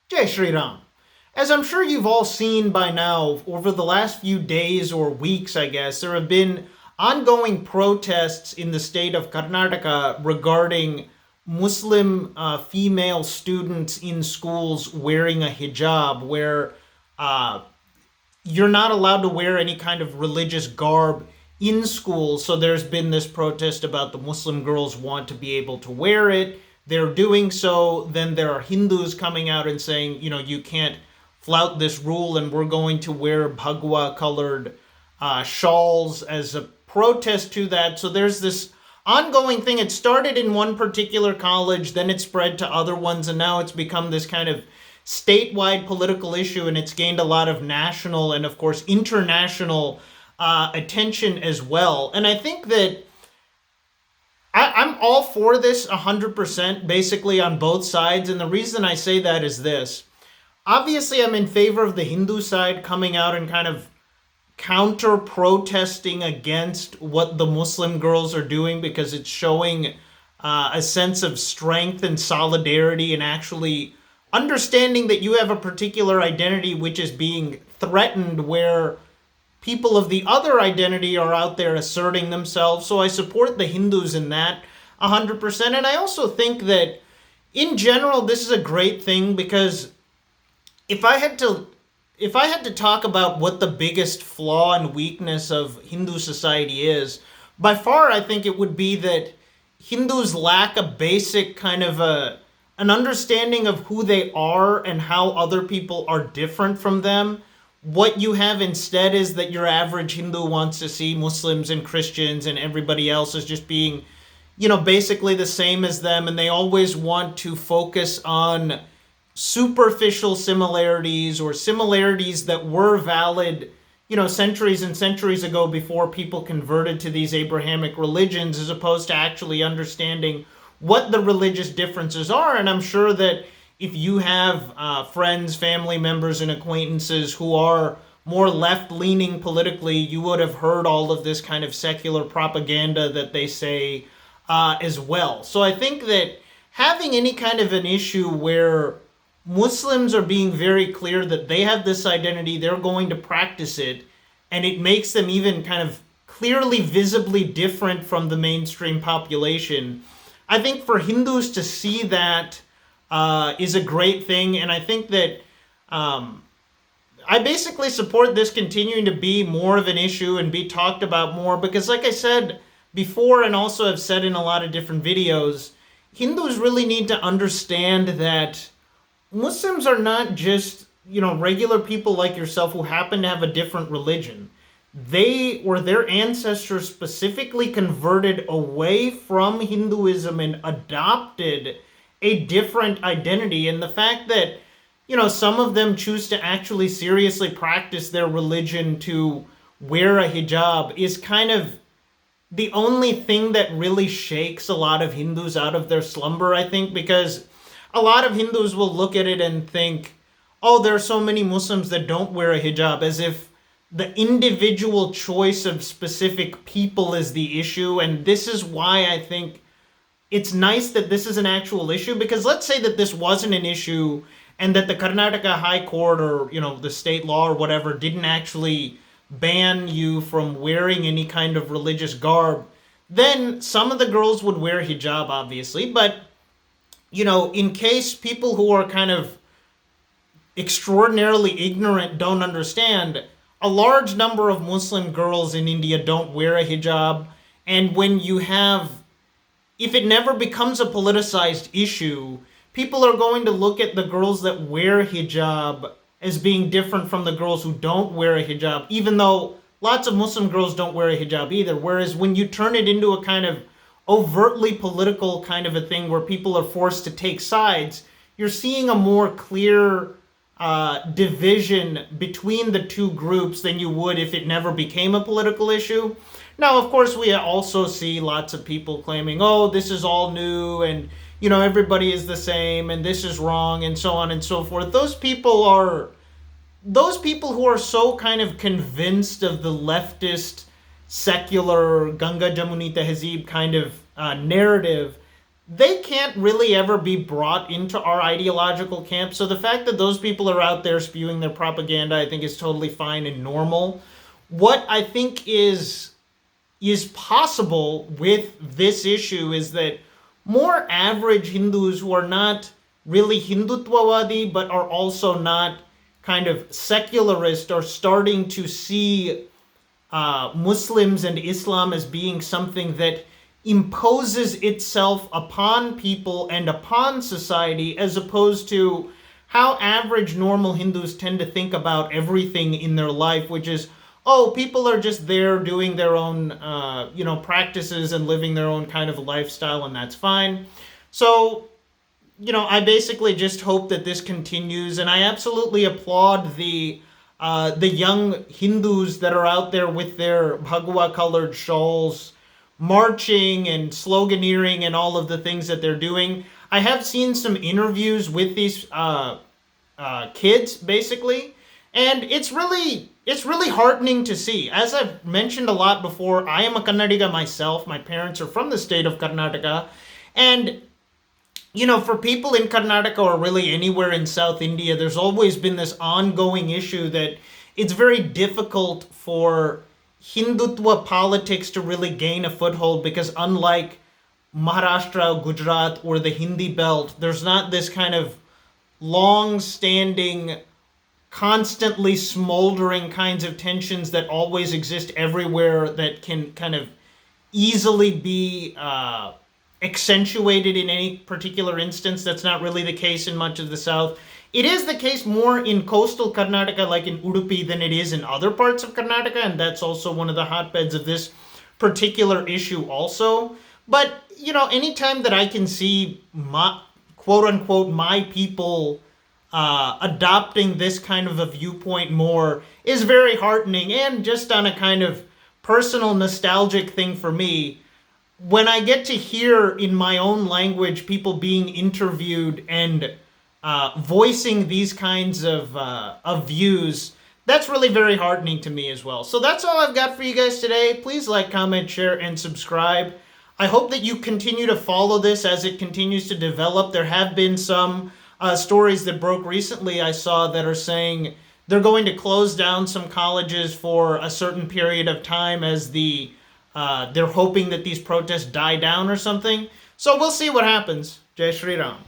Jai Shri Ram. As I'm sure you've all seen by now, over the last few days or weeks, I guess, there have been ongoing protests in the state of Karnataka regarding Muslim female students in schools wearing a hijab, where uh, you're not allowed to wear any kind of religious garb in school. So there's been this protest about the Muslim girls want to be able to wear it. They're doing so. Then there are Hindus coming out and saying, you can't flout this rule, and we're going to wear bhagwa colored shawls as a protest to that. So there's this ongoing thing. It started in one particular college, then it spread to other ones, and now it's become this kind of statewide political issue, and it's gained a lot of national and, of course, international attention as well. And I think that I'm all for this 100%, basically on both sides. And the reason I say that is this. Obviously, I'm in favor of the Hindu side coming out and kind of counter protesting against what the Muslim girls are doing, because it's showing a sense of strength and solidarity and actually understanding that you have a particular identity which is being threatened, where people of the other identity are out there asserting themselves. So I support the Hindus in that 100%. And I also think that in general, this is a great thing, because if I had to talk about what the biggest flaw and weakness of Hindu society is, by far I think it would be that Hindus lack a basic kind of an understanding of who they are and how other people are different from them. What you have instead is that your average Hindu wants to see Muslims and Christians and everybody else as just being, basically the same as them, and they always want to focus on superficial similarities or similarities that were valid, centuries and centuries ago before people converted to these Abrahamic religions, as opposed to actually understanding what the religious differences are. And I'm sure that if you have friends, family members, and acquaintances who are more left-leaning politically, you would have heard all of this kind of secular propaganda that they say as well. So I think that having any kind of an issue where Muslims are being very clear that they have this identity, they're going to practice it, and it makes them even kind of clearly, visibly different from the mainstream population. I think for Hindus to see that is a great thing, and I think that I basically support this continuing to be more of an issue and be talked about more, because like I said before, and also have said in a lot of different videos, Hindus really need to understand that Muslims are not just, regular people like yourself who happen to have a different religion. They or their ancestors specifically converted away from Hinduism and adopted a different identity. And the fact that, some of them choose to actually seriously practice their religion to wear a hijab is kind of the only thing that really shakes a lot of Hindus out of their slumber, I think, because a lot of Hindus will look at it and think, oh, there are so many Muslims that don't wear a hijab, as if the individual choice of specific people is the issue. And this is why I think it's nice that this is an actual issue, because let's say that this wasn't an issue and that the Karnataka High Court or, the state law or whatever didn't actually ban you from wearing any kind of religious garb, then some of the girls would wear hijab, obviously. But, in case people who are kind of extraordinarily ignorant don't understand, a large number of Muslim girls in India don't wear a hijab. And when you have, if it never becomes a politicized issue, people are going to look at the girls that wear hijab as being different from the girls who don't wear a hijab, even though lots of Muslim girls don't wear a hijab either. Whereas when you turn it into a kind of overtly political kind of a thing where people are forced to take sides, you're seeing a more clear division between the two groups than you would if it never became a political issue. Now, of course, we also see lots of people claiming, oh, this is all new, and, everybody is the same, and this is wrong, and so on and so forth. Those people who are so kind of convinced of the leftist, secular, Ganga Jamunita Hijab kind of narrative, they can't really ever be brought into our ideological camp. So the fact that those people are out there spewing their propaganda, I think, is totally fine and normal. What I think is possible with this issue is that more average Hindus who are not really Hindutvawadi but are also not kind of secularist are starting to see Muslims and Islam as being something that imposes itself upon people and upon society, as opposed to how average normal Hindus tend to think about everything in their life, which is, oh, people are just there doing their own, practices and living their own kind of lifestyle, and that's fine. So, I basically just hope that this continues, and I absolutely applaud the young Hindus that are out there with their bhagwa colored shawls, marching and sloganeering and all of the things that they're doing. I have seen some interviews with these kids, basically, and it's really heartening to see. As I've mentioned a lot before, I am a Kannadiga myself. My parents are from the state of Karnataka, and for people in Karnataka or really anywhere in South India, there's always been this ongoing issue that it's very difficult for Hindutva politics to really gain a foothold, because unlike Maharashtra, Gujarat, or the Hindi belt, there's not this kind of long-standing, constantly smoldering kinds of tensions that always exist everywhere that can kind of easily be accentuated in any particular instance. That's not really the case in much of the South. It is the case more in coastal Karnataka, like in Udupi, than it is in other parts of Karnataka, and that's also one of the hotbeds of this particular issue also. But, anytime that I can see my, quote unquote, my people adopting this kind of a viewpoint more is very heartening, and just on a kind of personal nostalgic thing for me, when I get to hear in my own language people being interviewed and voicing these kinds of views, that's really very heartening to me as well. So that's all I've got for you guys today. Please like, comment, share, and subscribe. I hope that you continue to follow this as it continues to develop. There have been some stories that broke recently, I saw, that are saying they're going to close down some colleges for a certain period of time as they're hoping that these protests die down or something. So we'll see what happens. Jai Shri Ram.